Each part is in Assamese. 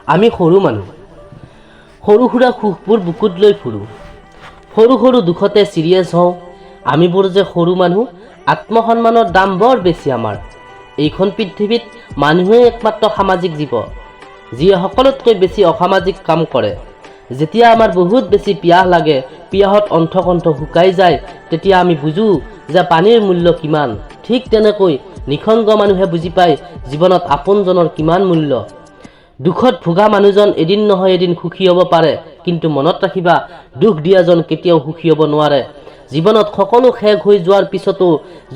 আমি সৰু মানুহ, সৰু সুৰা সুখবোৰ বুকুত লৈ ফুৰোঁ। সৰু সৰু দুখতে চিৰিয়াছ হওঁ। আমিবোৰ যে সৰু মানুহ, আত্মসন্মানৰ দাম বৰ বেছি আমাৰ। এইখন পৃথিৱীত মানুহেই একমাত্ৰ সামাজিক জীৱ, যিয়ে সকলোতকৈ বেছি অসামাজিক কাম কৰে। যেতিয়া আমাৰ বহুত বেছি পিয়াহ লাগে, পিয়াহত অণ্ঠ শুকাই যায়, তেতিয়া আমি বুজোঁ যে পানীৰ মূল্য কিমান। ঠিক তেনেকৈ নিসংগ মানুহে বুজি পায় জীৱনত আপোনজনৰ কিমান মূল্য। দুখত ভোগা মানুহজন এদিন নহয় এদিন সুখী হ'ব পাৰে, কিন্তু মনত ৰাখিবা, দুখ দিয়াজন কেতিয়াও সুখী হ'ব নোৱাৰে। জীৱনত সকলো শেষ হৈ যোৱাৰ পিছতো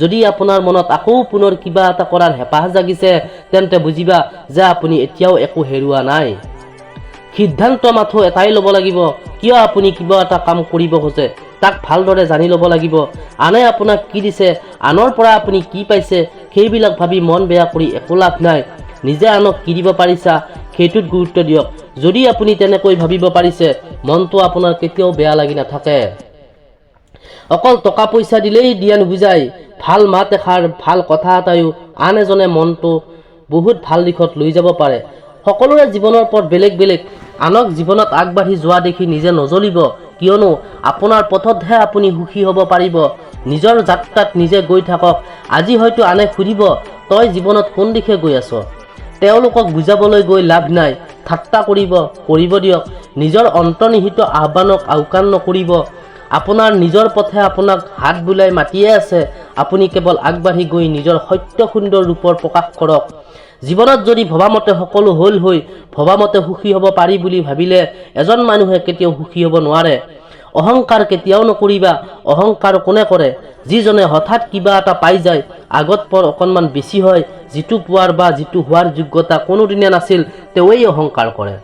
যদি আপোনাৰ মনত আকৌ পুনৰ কিবা এটা কৰাৰ হেঁপাহ জাগিছে, তেন্তে বুজিবা যে আপুনি এতিয়াও একো হেৰুওৱা নাই। সিদ্ধান্ত মাথো এটাই ল'ব লাগিব, কিয় আপুনি কিবা এটা কাম কৰিব খোজে তাক ভালদৰে জানি ল'ব লাগিব। আনে আপোনাক কি দিছে, আনৰ পৰা আপুনি কি পাইছে, সেইবিলাক ভাবি মন বেয়া কৰি একো লাভ নাই। নিজে আনক কি দিব পাৰিছা সেইটোত গুৰুত্ব দিয়ক। যদি আপুনি তেনেকৈ ভাবিব পাৰিছে, মনটো আপোনাৰ কেতিয়াও বেয়া লাগি নাথাকে। অকল টকা পইচা দিলেই দিয়া নুবুজায়। ভাল মাত এষাৰ, ভাল কথা এটাইও আন এজনে মনটো বহুত ভাল দিশত লৈ যাব পাৰে। সকলোৰে জীৱনৰ পথ বেলেগ বেলেগ। আনক জীৱনত আগবাঢ়ি যোৱা দেখি নিজে নজ্বলিব, কিয়নো আপোনাৰ পথতহে আপুনি সুখী হ'ব পাৰিব। নিজৰ যাত্ৰাত নিজে গৈ থাকক। আজি হয়তো আনে সুধিব, তই জীৱনত কোন দিশে গৈ আছ? তেওঁলোকক বুজাবলৈ গৈ লাভ নাই। ঠাট্টা কৰিব দিয়ক। নিজৰ অন্তৰ্নিহিত আহ্বানক আওকাণ নকৰিব। আপোনাৰ নিজৰ পথে আপোনাক হাত বুলাই মাতিয়ে আছে। আপুনি কেৱল আগবাঢ়ি গৈ নিজৰ সত্য সুন্দৰ ৰূপৰ প্ৰকাশ কৰক। জীৱনত যদি ভবামতে সকলো হ'ল হৈ ভবামতে সুখী হ'ব পাৰি বুলি ভাবিলে এজন মানুহে কেতিয়াও সুখী হ'ব নোৱাৰে। অহংকাৰ কেতিয়াও নকৰিবা। অহংকাৰ কোনে কৰে? যিজনে হঠাৎ কিবা এটা পাই যায়, আগত পৰ অকণমান বেছি হয়, যিটো পোৱাৰ বা যিটো হোৱাৰ যোগ্যতা কোনোদিনে নাছিল, তেওঁৱেই অহংকাৰ কৰে।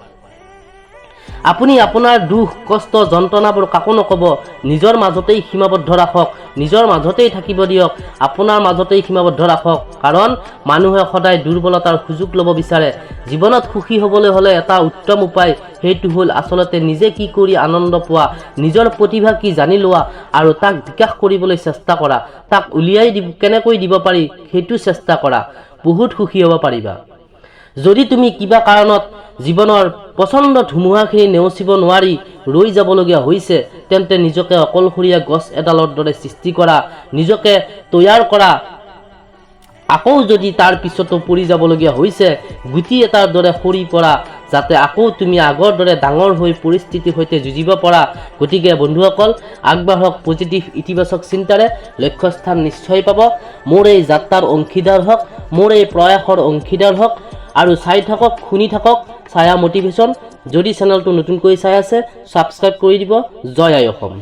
আপুনি আপোনাৰ দুখ কষ্ট যন্ত্ৰণাবোৰ কাকো নক'ব। নিজৰ মাজতেই সীমাবদ্ধ ৰাখক। নিজৰ মাজতেই থাকিব দিয়ক। আপোনাৰ মাজতেই সীমাবদ্ধ ৰাখক। কাৰণ মানুহে সদায় দুৰ্বলতাৰ সুযোগ ল'ব বিচাৰে। জীৱনত সুখী হ'বলৈ হ'লে এটা উত্তম উপায়, সেইটো হ'ল আচলতে নিজে কি কৰি আনন্দ পোৱা, নিজৰ প্ৰতিভা কি জানি লোৱা আৰু তাক বিকাশ কৰিবলৈ চেষ্টা কৰা। তাক উলিয়াই কেনেকৈ দিব পাৰি সেইটো চেষ্টা কৰা। বহুত সুখী হ'ব পাৰিবা। যদি তুমি কিবা কাৰণত জীৱনৰ প্ৰচণ্ড ধুমুহাখিনি নেওচিব নোৱাৰি ৰৈ যাবলগীয়া হৈছে, তেন্তে নিজকে অকলশৰীয়া গছ এডালৰ দৰে সৃষ্টি কৰা, নিজকে তৈয়াৰ কৰা। আকৌ যদি তাৰ পিছতো পৰি যাবলগীয়া হৈছে, গুটি এটাৰ দৰে সৰি পৰা, যাতে আকৌ তুমি আগৰ দৰে ডাঙৰ হৈ পৰিস্থিতিৰ সৈতে যুঁজিব পৰা। গতিকে বন্ধুসকল, আগবাঢ়ক পজিটিভ ইতিবাচক চিন্তাৰে, লক্ষ্যস্থান নিশ্চয় পাব। মোৰ এই যাত্ৰাৰ অংশীদাৰ হওক, মোৰ এই প্ৰয়াসৰ অংশীদাৰ হওক আৰু চাই থাকক, শুনি থাকক ছায়া মটিভেশ্যন। যদি চেনেলটো নতুনকৈ চাই আছে, ছাবস্ক্ৰাইব কৰি দিব। জয় আই অসম।